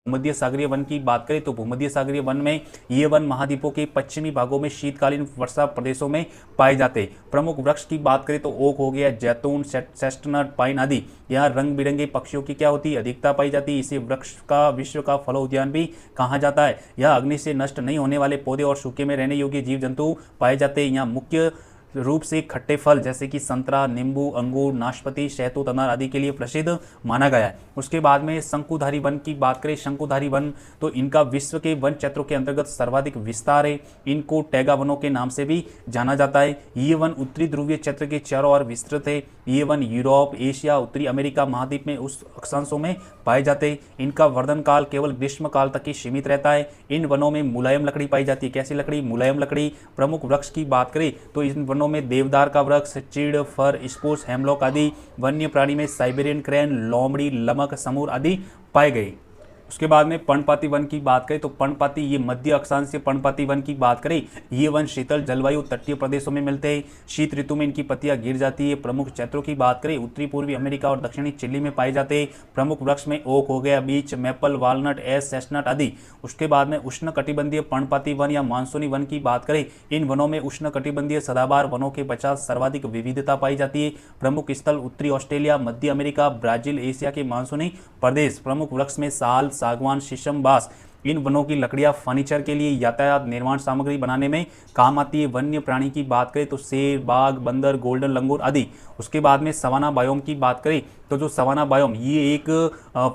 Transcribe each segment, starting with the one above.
भूमध्य सागरीय वन की बात करें तो भूमध्य सागरीय वन में ये वन महाद्वीपों के पश्चिमी भागों में शीतकालीन वर्षा प्रदेशों में पाए जाते हैं। प्रमुख वृक्ष की बात करें तो ओक हो गया, जैतून, चेस्टनट, पाइन आदि। यहाँ रंग बिरंगे पक्षियों की क्या होती है, अधिकता पाई जाती है। इसे वृक्ष का विश्व का फल उद्यान भी कहा जाता है। यह अग्नि से नष्ट नहीं होने वाले पौधे और सूखे में रहने योग्य जीव जंतु पाए जाते हैं। यहाँ मुख्य रूप से खट्टे फल जैसे कि संतरा, नींबू, अंगूर, नाशपाती, शहतूत, अनार आदि के लिए प्रसिद्ध माना गया है। उसके बाद में शंकुधारी वन की बात करें, शंकुधारी वन तो इनका विश्व के वन क्षेत्रों के अंतर्गत सर्वाधिक विस्तार है। इनको टैगा वनों के नाम से भी जाना जाता है। ये वन उत्तरी ध्रुवीय क्षेत्र के चारों ओर विस्तृत है। ये वन यूरोप, एशिया, उत्तरी अमेरिका महाद्वीप में उस अक्षांशों में पाए जाते हैं। इनका वर्धन काल केवल ग्रीष्म काल तक ही सीमित रहता है। इन वनों में मुलायम लकड़ी पाई जाती है। कैसी लकड़ी? मुलायम लकड़ी। प्रमुख वृक्ष की बात करें तो इन वनों में देवदार का वृक्ष, चीड़, फर, स्प्रूस, हेमलॉक आदि। वन्य प्राणी में साइबेरियन क्रेन, लोमड़ी, लमक, समूर आदि पाए गए। उसके बाद में पर्णपाती वन की बात करें तो पर्णपाती, ये मध्य अक्षांशीय पर्णपाती वन की बात करें, ये वन शीतल जलवायु तटीय प्रदेशों में मिलते हैं। शीत ऋतु में इनकी पत्तियां गिर जाती है। प्रमुख क्षेत्रों की बात करें उत्तरी पूर्वी अमेरिका और दक्षिणी चिली में पाए जाते हैं। प्रमुख वृक्ष में ओक हो गया, बीच, मैपल, वालनट, एस, चेस्टनट आदि। उसके बाद में उष्ण कटिबंधीय पर्णपाती वन या मानसूनी वन की बात करें, इन वनों में उष्ण कटिबंधीय सदाबहार वनों के पश्चात सर्वाधिक विविधता पाई जाती है। प्रमुख स्थल उत्तरी ऑस्ट्रेलिया, मध्य अमेरिका, ब्राजील, एशिया के मानसूनी प्रदेश। प्रमुख वृक्ष में साल, सागवान, शीशम, बांस। इन वनों की लकड़ियां फर्नीचर के लिए, यातायात, निर्माण सामग्री बनाने में काम आती है। वन्य प्राणी की बात करें तो शेर, बाघ, बंदर, गोल्डन लंगूर आदि। उसके बाद में सवाना बायोम की बात करें तो जो सवाना बायोम, ये एक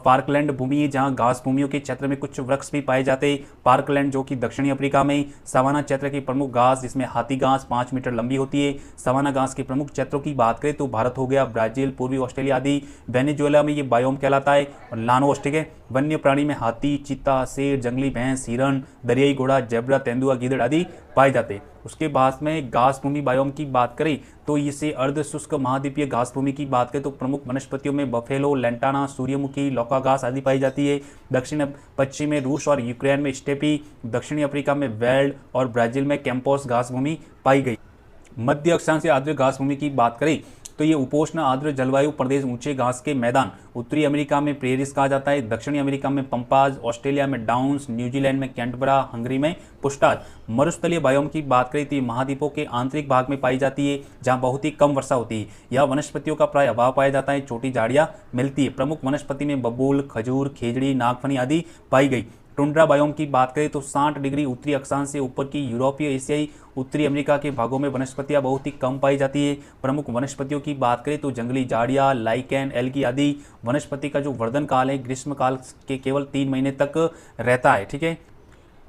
पार्कलैंड भूमि है जहां घास भूमियों के क्षेत्र में कुछ वृक्ष भी पाए जाते हैं। पार्कलैंड जो कि दक्षिणी अफ्रीका में। सवाना क्षेत्र की प्रमुख घास जिसमें हाथी घास 5 मीटर लंबी होती है। सवाना घास के प्रमुख क्षेत्रों की बात करें तो भारत हो गया, ब्राजील, पूर्वी ऑस्ट्रेलिया आदि। वेनेजुएला में ये बायोम कहलाता है। लानोस, ठीक है। वन्य प्राणी में हाथी, चीता, शेर, जंगली भैंस, हिरण, दरियाई घोड़ा, जेब्रा, तेंदुआ, गीदड़ आदि पाए जाते हैं। उसके बाद में घास भूमि बायोम की बात करें तो इसे अर्ध शुष्क महाद्वीपीय घास भूमि की बात करें तो प्रमुख वनस्पतियों में बफेलो, लेंटाना, सूर्यमुखी, लौका घास आदि पाई जाती है। दक्षिण पश्चिम में रूस और यूक्रेन में स्टेपी, दक्षिणी अफ्रीका में वेल्ड और ब्राजील में कैंपोस घास भूमि पाई गई। मध्य अक्षांशीय आर्द्र घास भूमि की बात करें तो ये उपोष्ण आर्द्र जलवायु प्रदेश, ऊंचे घास के मैदान। उत्तरी अमेरिका में प्रेरिस कहा जाता है, दक्षिणी अमेरिका में पंपाज, ऑस्ट्रेलिया में डाउन्स, न्यूजीलैंड में कैंटबरा, हंगरी में पुस्टाज। मरुस्थलीय बायोम की बात करें तो महाद्वीपों के आंतरिक भाग में पाई जाती है जहां बहुत ही कम वर्षा होती है। यह वनस्पतियों का प्राय अभाव पाया जाता है। छोटी झाड़ियां मिलती है। प्रमुख वनस्पति में बबूल, खजूर, खेजड़ी, नागफनी आदि पाई गई। टुंड्रा बायोम की बात करें तो 60 डिग्री उत्तरी अक्षांश से ऊपर की यूरोपीय, एशियाई, उत्तरी अमेरिका के भागों में वनस्पतियां बहुत ही कम पाई जाती है। प्रमुख वनस्पतियों की बात करें तो जंगली झाड़ियां, लाइकेन, एल्गी आदि। वनस्पति का जो वर्धन काल है ग्रीष्म काल के केवल 3 महीने तक रहता है, ठीक है।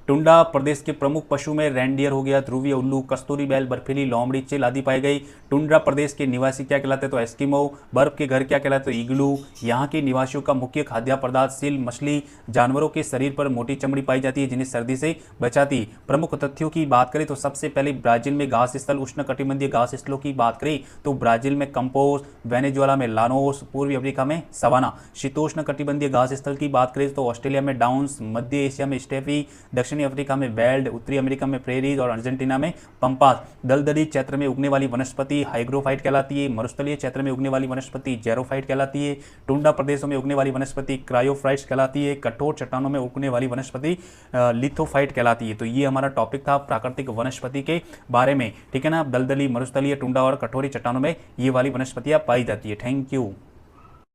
टुंडा प्रदेश के प्रमुख पशु में रेंडियर हो गया, ध्रुवीय उल्लू, कस्तूरी बैल, बर्फीली लोमड़ी, चिल आदि पाई गई। टुंड्रा प्रदेश के निवासी क्या कहलाते हैं तो एस्किमो। बर्फ के घर क्या कहलाते हैं तो इग्लू। यहाँ के निवासियों का मुख्य खाद्य पदार्थ सील, मछली। जानवरों के शरीर पर मोटी चमड़ी पाई जाती है जिन्हें सर्दी से बचाती है। प्रमुख तथ्यों की बात करें तो सबसे पहले ब्राजील में घास स्थल, उष्ण कटिबंधीय घास स्थलों की बात करें तो ब्राजील में कंपोज, वेनेजुएला में लानोस, पूर्वी अफ्रीका में सवाना। शीतोष्ण कटिबंधीय घास स्थल की बात करें तो ऑस्ट्रेलिया में डाउन्स, मध्य एशिया में स्टेफी, दक्षिणी अफ्रीका में वेल्ड, उत्तरी अमेरिका में प्रेरीज और अर्जेंटीना में पंपास। दलदली क्षेत्र में उगने वाली वनस्पति हाइग्रोफाइट कहलाती है। मरुस्थलीय क्षेत्र में उगने वाली वनस्पति जेरोफाइट कहलाती है। टुंडा प्रदेशों में उगने वाली वनस्पति क्रायोफाइट्स कहलाती है। कठोर चट्टानों में उगने वाली वनस्पति लिथोफाइट कहलाती है। तो ये हमारा टॉपिक था प्राकृतिक वनस्पति के बारे में, ठीक है ना। दलदली, मरुस्थलीय, टुंडा और कठोरी चट्टानों में ये वाली वनस्पतियां पाई जाती है। Thank you.